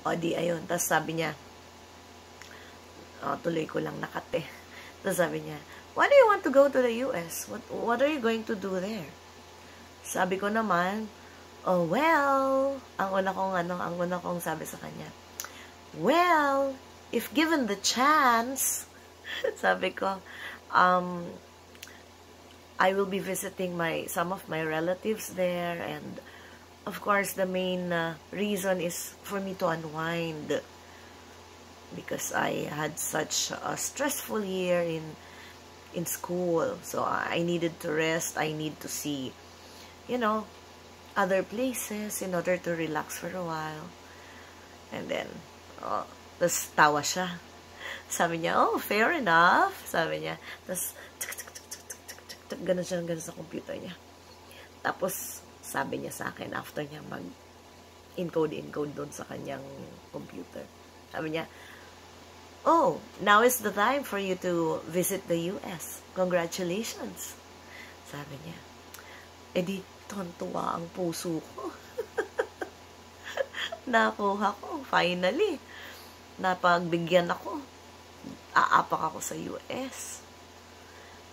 O di, ayun. Tapos sabi niya, tuloy ko lang nakate. Tapos sabi niya, why do you want to go to the US? What are you going to do there? Sabi ko naman, oh, well, ang una kong sabi sa kanya, well, if given the chance, sabi ko, I will be visiting some of my relatives there, and of course, the main reason is for me to unwind because I had such a stressful year in school. So I needed to rest. I need to see, other places in order to relax for a while. And then, tapos tawa siya. Sabi niya, oh, fair enough. Sabi niya. Tapos, ganun sa computer niya. Tapos, sabi niya sa akin, after niya mag-encode doon sa kanyang computer. Sabi niya, oh, now is the time for you to visit the US. Congratulations. Sabi niya. Di, tuwa ang puso ko. Nakuha ko, finally. Napagbigyan ako. Aapak ako sa US.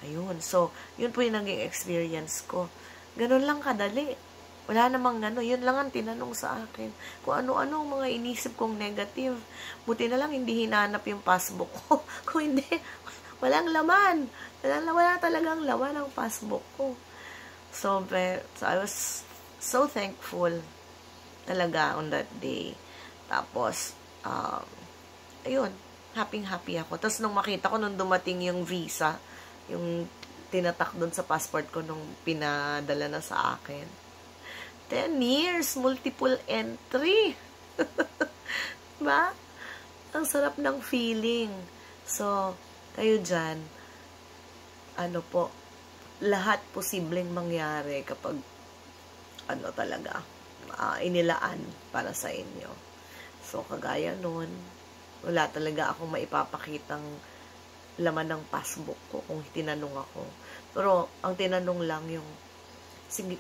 Ayun. So, yun po yung naging experience ko. Ganun lang kadali. Wala namang yun lang ang tinanong sa akin. Kung ano-ano ang mga inisip kong negative. Buti na lang hindi hinanap yung passbook ko. Kung hindi, walang laman. Wala talagang laman ang passbook ko. So I was so thankful talaga on that day. Tapos, ayun, happy ako. Tapos nung makita ko, nung dumating yung visa, yung tinatak doon sa passport ko nung pinadala na sa akin. 10 years, multiple entry. Diba? Ang sarap ng feeling. So, kayo dyan, lahat posibleng mangyari kapag, talaga, inilaan para sa inyo. So, kagaya nun, wala talaga akong maipapakitang laman ng passbook ko kung tinanong ako. Pero, ang tinanong lang yung,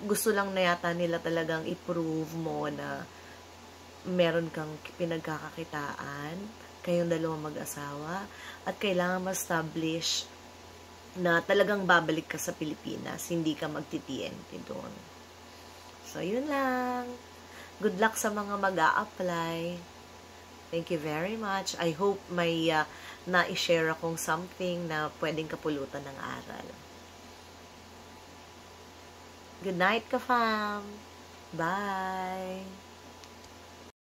gusto lang na yata nila talagang i-prove mo na meron kang pinagkakakitaan, kayong dalawang mag-asawa, at kailangan ma-establish na talagang babalik ka sa Pilipinas, hindi ka magti-TNT doon. So, yun lang. Good luck sa mga mag-a-apply. Thank you very much. I hope may na-share akong something na pwedeng kapulutan ng aral. Good night, ka-fam. Bye!